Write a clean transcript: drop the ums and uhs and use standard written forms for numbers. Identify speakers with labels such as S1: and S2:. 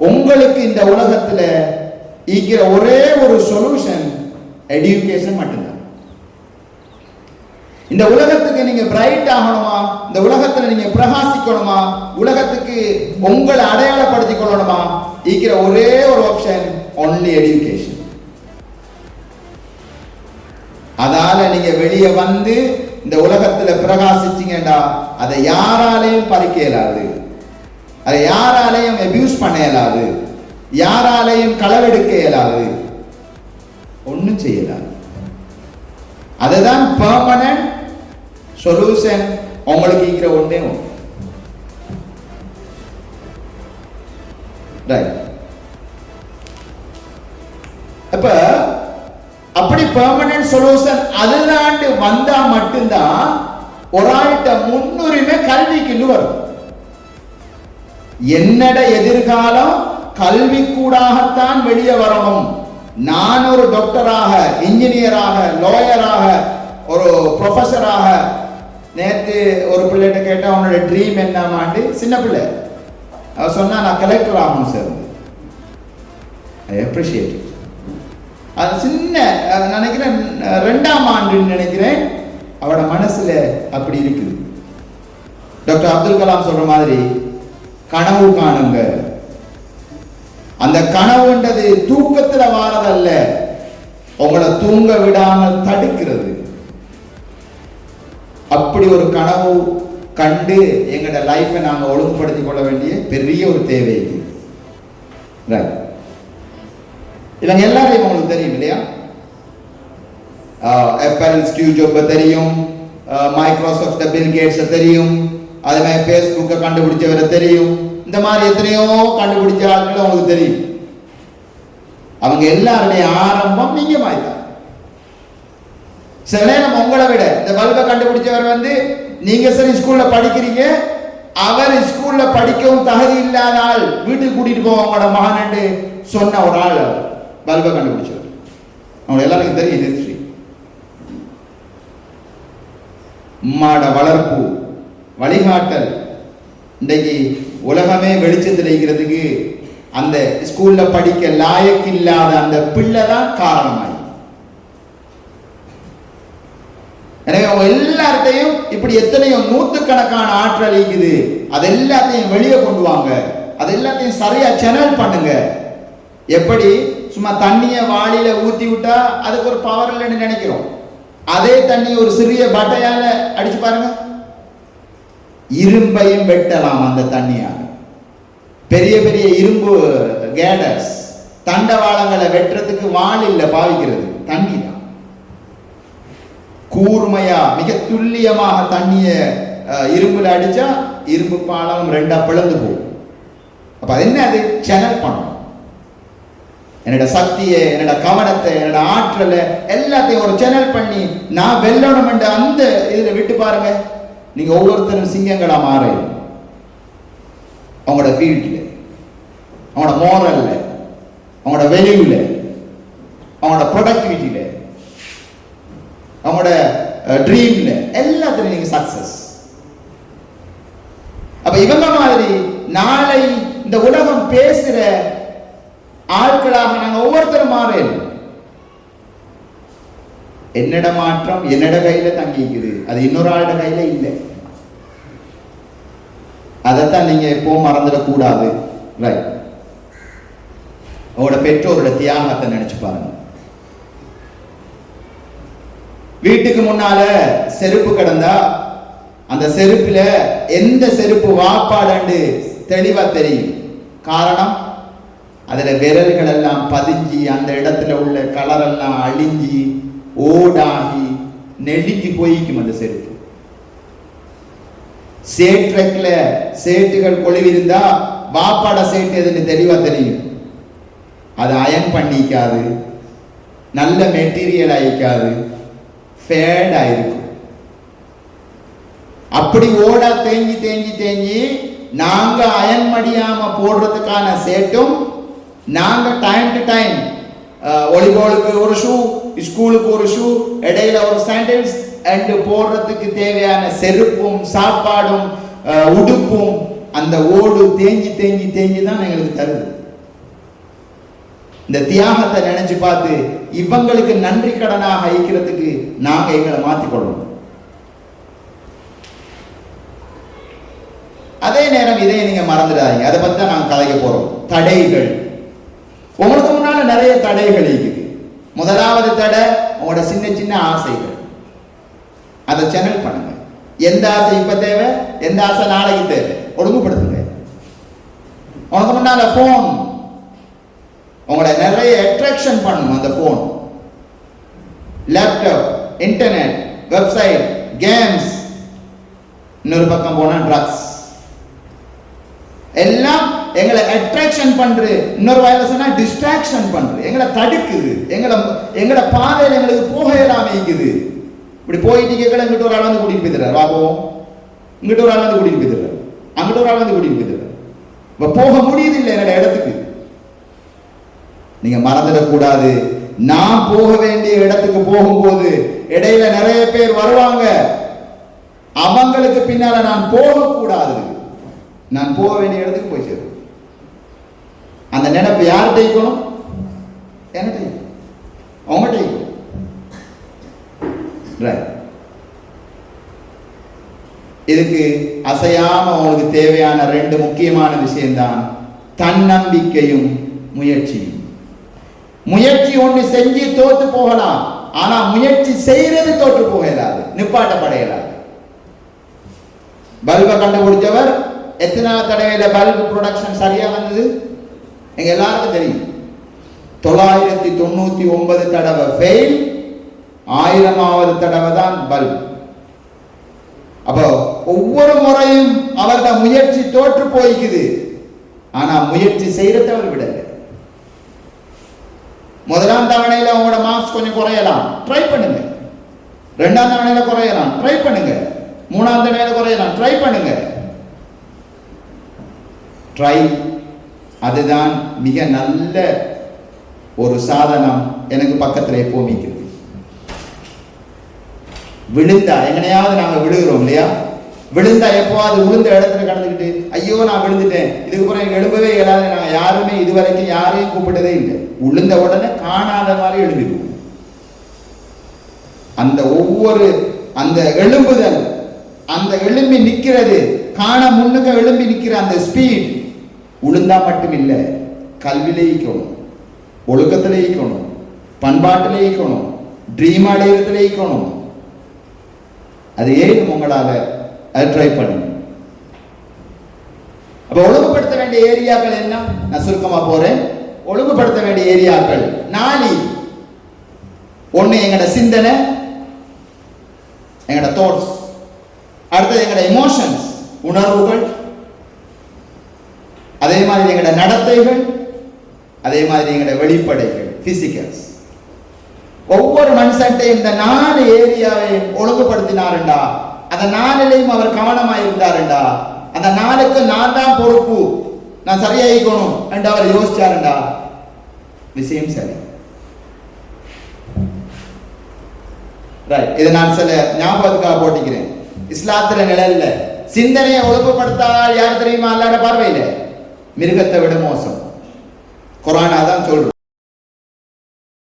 S1: உங்களுக்கு இந்த உலகத்துல இருக்கிற ஒரே ஒரு சொல்யூஷன் எஜுகேஷன் மட்டும்தான். இந்த உலகத்துக்கு நீங்க பிரைட் ஆகணுமா, இந்த உலகத்துல நீங்க பிரகாசிக்கணுமா, உலகத்துக்கு உங்களை அடையாளப்படுத்திக் கொள்ளணுமா, இருக்கிற ஒரே ஒரு ஆப்ஷன் ஒன்லி எஜுகேஷன். அதால நீங்க வெளியே வந்து இந்த உலகத்துல பிரகாசிச்சீங்கடா அதை யாராலையும் பறிக்க இயலாது, அதை யாராலையும் அபியூஸ் பண்ண இயலாது, யாராலையும் களவெடுக்க இயலாது, ஒன்னும் செய்யலாது. அதுதான் பெர்மனன்ட் சொல்யூஷன். உங்களுக்கு இருக்கிற ஒன்றே ஒன்று. அப்ப அப்படி பெர்மனன்ட் சொல்யூஷன் அதுதான் வந்தா மட்டும்தான் ஒரு ஆள்கிட்ட முன்னுரிமை கல்விக்கு வரும். என்னோட எதிர்காலம் கல்வி கூடாகத்தான் வெளியே வரணும். நான் ஒரு டாக்டராக, இன்ஜினியராக, லாயராக, ஒரு ப்ரொஃபஸராக. நேற்று ஒரு பிள்ளைகிட்ட கேட்டா அவனோட ட்ரீம் என்னமாண்டு, சின்ன பிள்ளை அவ சொன்னா நான் கலெக்டர் ஆகணும் சார். I appreciate. அது சின்ன நினைக்கிறேன் 2ஆம் ஆண்டுன்னு நினைக்கிறேன். அவட மனசுல அப்படி இருக்குது. டாக்டர் அப்துல் கலாம் சொல்ற மாதிரி கனவு காணுங்க. அந்த கனவுன்றது தூக்கத்துல வாரதல்ல, உங்களை தூங்க விடாமல் தடுக்கிறது. அப்படி ஒரு கனவு கண்டு எங்களோட லைஃபை நாங்க ஒழுங்குபடுத்திக் கொள்ள வேண்டிய பெரிய ஒரு தேவை இது. இவங்க எல்லாரையும் உங்களுக்கு தெரியும் இல்லையா? ஆப்பிள் ஸ்டீவ் ஜாப்ஸ் தெரியும், மைக்ரோசாஃப்ட் பில் கேட்ஸ் தெரியும், அதே மாதிரி ஃபேஸ்புக்கை கண்டுபிடிச்சவரை தெரியும். இந்த மாதிரி எத்தனையோ கண்டுபிடிச்ச ஆட்கள் உங்களுக்கு தெரியும். அவங்க எல்லாருடைய ஆரம்பம் நீங்க மாதிரி தான். சில நேரம் உங்களை விட இந்த பல்பை கண்டுபிடிச்சவர் நீங்க சரி ஸ்கூல்ல படிக்கிறீங்க, அவர் ஸ்கூல்ல படிக்கவும் தகுதி இல்லாத ஆள் வீட்டுக்கு கூட்டிட்டு போவோம் உங்களோட மகன் சொன்ன ஒரு ஆள் பல்பை கண்டுபிடிச்சவர். அவங்க எல்லாருக்கும் தெரியும் ஹிஸ்டரி. உம்மாட வளர்ப்பு, வழிகாட்டல். இன்றைக்கு உலகமே வெளிச்சத்தில் இருக்கிறதுக்கு அந்த ஸ்கூல்ல படிக்க லாயக்கு இல்லாத அந்த பிள்ளை தான் காரணமாய். எனவே அவங்க எல்லார்ட்டையும் இப்படி எத்தனையோ நூற்றுக்கணக்கான ஆற்றல் இருக்குது. அது எல்லாத்தையும் வெளியே கொண்டு வாங்க, அது எல்லாத்தையும் சரியா சேனல் பண்ணுங்க. எப்படி சும்மா தண்ணிய வாளியில ஊத்தி விட்டா அதுக்கு ஒரு பவர் இல்லைன்னு நினைக்கிறோம். அதே தண்ணி ஒரு சிறிய பட்டையால அடிச்சு பாருங்க, இரும்பையும் வெட்டலாம் அந்த தண்ணியால. பெரிய பெரிய இரும்பு கேடர்ஸ் தண்டவாளங்களை வெட்டுறதுக்கு வாள் இல்ல பாவிக்கிறது, தண்ணி தான். கூர்மையா மிக துல்லியமாக தண்ணிய இரும்புல அடிச்சா இரும்பு பாலம் 2ஆ பிளந்து போகும். அப்ப அது என்ன, அது சேனல் பண்ணும். என்னோட சக்தியை, என்னோட கவனத்தை, என்னோட ஆற்றலை எல்லாத்தையும் ஒரு சேனல் பண்ணி நான் வெல்லணும் என்ற அந்த இதுல விட்டு பாருங்க, நீங்க ஒவ்வொருத்தரும் சிங்கங்களா மாற. அவங்களோட ஃபீல்ட்ல, அவங்களோட மோரல்ல, அவங்களோட வேல்யூல, அவங்களோட ப்ரொடக்டிவிட்டியில, அவங்களோட ட்ரீம்ல எல்லாத்துலயும் நீங்க சக்சஸ். அப்ப இவங்க மாதிரி நாளை இந்த உலகம் பேசுற ஆட்களாக நாங்க ஒவ்வொருத்தரும் மாறேன். என்னோட மாற்றம் என்னோட கையில தங்கிக்குது, அது இன்னொரு ஆளோட கையில இல்லை. அதைத்தான் நீங்க எப்பவும் மறந்துடக்கூடாது. ரைட்? அவங்களோட பெற்றோரோட தியாகத்தை நினைச்சு பாருங்க. வீட்டுக்கு முன்னால செருப்பு கிடந்தா அந்த செருப்புல எந்த செருப்பு வாப்பாடு தெளிவா தெரியும். காரணம், அதுல விரல்கள் எல்லாம் பதிஞ்சி அந்த இடத்துல உள்ள கலர் எல்லாம் அழிஞ்சி ஓடாகி நெடுங்கி போய்க்கும் அந்த செருப்பு. சேற்றுல சேட்டுகள் கொழுவிருந்தா வாப்பாட சேட்டு எதுன்னு தெளிவா தெரியும். அது அயன் பண்ணிக்காது, நல்ல மெட்டீரியல் ஆயிக்காது, ஃபேட் ஆயிருக்கும். அப்படி ஓடா தேங்கி தேங்கி தேங்கி நாங்க அயன் மடியாம போடுறதுக்கான சேட்டும், நாங்க டைம் டு டைம் வாலிபாலுக்கு ஒரு ஷூ, ஸ்கூலுக்கு ஒரு ஷூ, இடையில ஒரு சாண்டல்ஸ் அண்ட் போடுறதுக்கு தேவையான செருப்பும் சாப்பாடும் உடுப்பும் அந்த ஓடு தேஞ்சி தேஞ்சி தேஞ்சி தான் எங்களுக்கு தருது. இந்த தியாகத்தை நினைச்சு பார்த்து இவங்களுக்கு நன்றி கடனாக ஐக்கிறதுக்கு நாங்க எங்களை மாத்திக்கொள்ளணும். அதே நேரம் இதை நீங்க மறந்துடாதீங்க, அதை பத்தி தான் நாங்க கதைக்க போறோம். தடைகள் உங்களுக்கு முன்னால நிறைய தடைகள் இருக்குது. முதலாவது தடை உங்களோட சின்ன சின்ன ஆசைகள். அதை சேனல் பண்ணுங்க. எந்த ஆசை இப்ப தேவை, எந்த ஆசை நாளைக்கு தேவை, ஒழுங்குபடுத்துங்க. உனக்கு முன்னால போன் உங்களை நிறைய அட்ராக்ஷன் பண்ணும். அந்த phone, laptop, internet, website, games, இன்னொரு பக்கம் போனா ட்ரக்ஸ், எல்லாம் எங்களை அட்ராக்ஷன் பண்ற. இன்னொரு வாயில சொன்னா டிஸ்ட்ராக்ஷன் பண்ற, எங்களை தடுக்குது, எங்களை பாதையில் எங்களுக்கு போக இல்லாம இருக்குது. இப்படி போயிட்டு கேட்கல, இங்கிட்ட ஒரு ஆள் வந்து கூட்டிட்டு போயிடுறாரு, வா போவோம், இங்கிட்ட ஒரு ஆள் வந்து கூட்டிட்டு போயிடுறாரு, அங்கிட்ட ஒரு ஆள் வந்து கூட்டிட்டு போயிடுறாரு. இப்ப போக முடியுது இல்லை என்னோட இடத்துக்கு. நீங்க மறந்துடக்கூடாது, நான் போக வேண்டிய இடத்துக்கு போகும்போது இடையில நிறைய பேர் வருவாங்க. அவங்களுக்கு பின்னால நான் போகக்கூடாது, நான் போக வேண்டிய இடத்துக்கு போய் சேரும். அந்த நினைப்பு யார்கிட்ட இருக்கணும்? என்கிட்ட, அவங்ககிட்ட இருக்கணும். இதுக்கு அசையாம உங்களுக்கு தேவையான ரெண்டு முக்கியமான விஷயம்தான் தன்னம்பிக்கையும் முயற்சியும். முயற்சி ஒண்ணு செஞ்சு தோற்று போகலாம், ஆனா முயற்சி செய்யறது தோற்று போகலாது, நிப்பாட்டப்படையலாது. பல்பை கண்டுபிடிச்சவர் எத்தனாவது தடவையில பல்பு ப்ரொடக்ஷன் சரியா வந்தது எங்க எல்லாருக்கும் தெரியும். 999 தடவை ஃபெயில், 1000வது தடவை தான் பல்ப். அப்போ ஒவ்வொரு முறையும் அவரோட முயற்சி தோற்று போய்க்குது, ஆனா முயற்சி செய்யறத அவர் விடல. முதலாம் தவணையில உங்களோட மார்க்ஸ் கொஞ்சம் குறையலாம், ட்ரை பண்ணுங்க. ரெண்டாம் தவணையில குறையலாம், ட்ரை பண்ணுங்க. மூணாம் தவணையில குறையலாம், ட்ரை பண்ணுங்க. ட்ரை, அதுதான் மிக நல்ல ஒரு சாதனம். எனக்கு பக்கத்தில் எப்போ மீக்கிறது. விழுந்தா எங்கனையாவது நாங்க விழுகிறோம் இல்லையா? விழுந்தா எப்போவாது விழுந்த இடத்துல கடந்துக்கிட்டு ஐயோ நான் விழுந்துட்டேன், இதுக்கு அப்புறம் எனக்கு எழும்பவே இயலாது, நாங்கள் யாருமே இதுவரைக்கும் யாரையும் கூப்பிட்டதே இல்லை. விழுந்த உடனே காணாத மாதிரி எழும்பிடுவோம். அந்த ஒவ்வொரு அந்த எழும்புதல், அந்த எழும்பி நிற்கிறது, காண முன்னுக்கு எழும்பி நிற்கிற அந்த ஸ்பீட், உளுந்தா மட்டும் இல்லை, கல்வியிலே ஈக்கணும், ஒழுக்கத்திலே ஈக்கணும், பண்பாட்டிலே ஈக்கணும், ட்ரீம் அடையிறதுல ஈக்கணும். அது ஏன் உங்களால அதை ட்ரை பண்ணுங்க. அப்ப ஒழுங்குபடுத்த வேண்டிய ஏரியாக்கள் என்ன? நான் சுருக்கமா போறேன். ஒழுங்குபடுத்த வேண்டிய ஏரியாக்கள் 4. ஒண்ணு எங்கட சிந்தனை, எங்கட தாட்ஸ். அடுத்தது எங்கட எமோஷன்ஸ், உணர்வுகள். அதே மாதிரி எங்கட நடத்தைகள், அதே மாதிரி எங்கட வெளிப்படைகள், பிசிக்கல்ஸ். ஒவ்வொரு மனுஷன்டையும் இந்த 4 ஏரியாவை ஒழுங்குபடுத்தினாருண்டா, அந்த 4லையும் அவர் கவனமா இருந்தாருண்டா, அந்த 4க்கு நான் தான் பொறுப்பு, நான் சரியாயிக்கணும் என்று அவர் யோசிச்சாருண்டா, விஷயம் சரி. இதை நான் சில ஞாபகத்துக்காக போட்டிக்கிறேன். இஸ்லாத்துல நிழல்ல சிந்தனையை ஒழுங்குபடுத்தால் யார் தெரியுமா? அல்லாஹ்வுடைய பார்வையில மிருகத்தை விட மோசம். குர்ஆன் அதான் சொல்றது.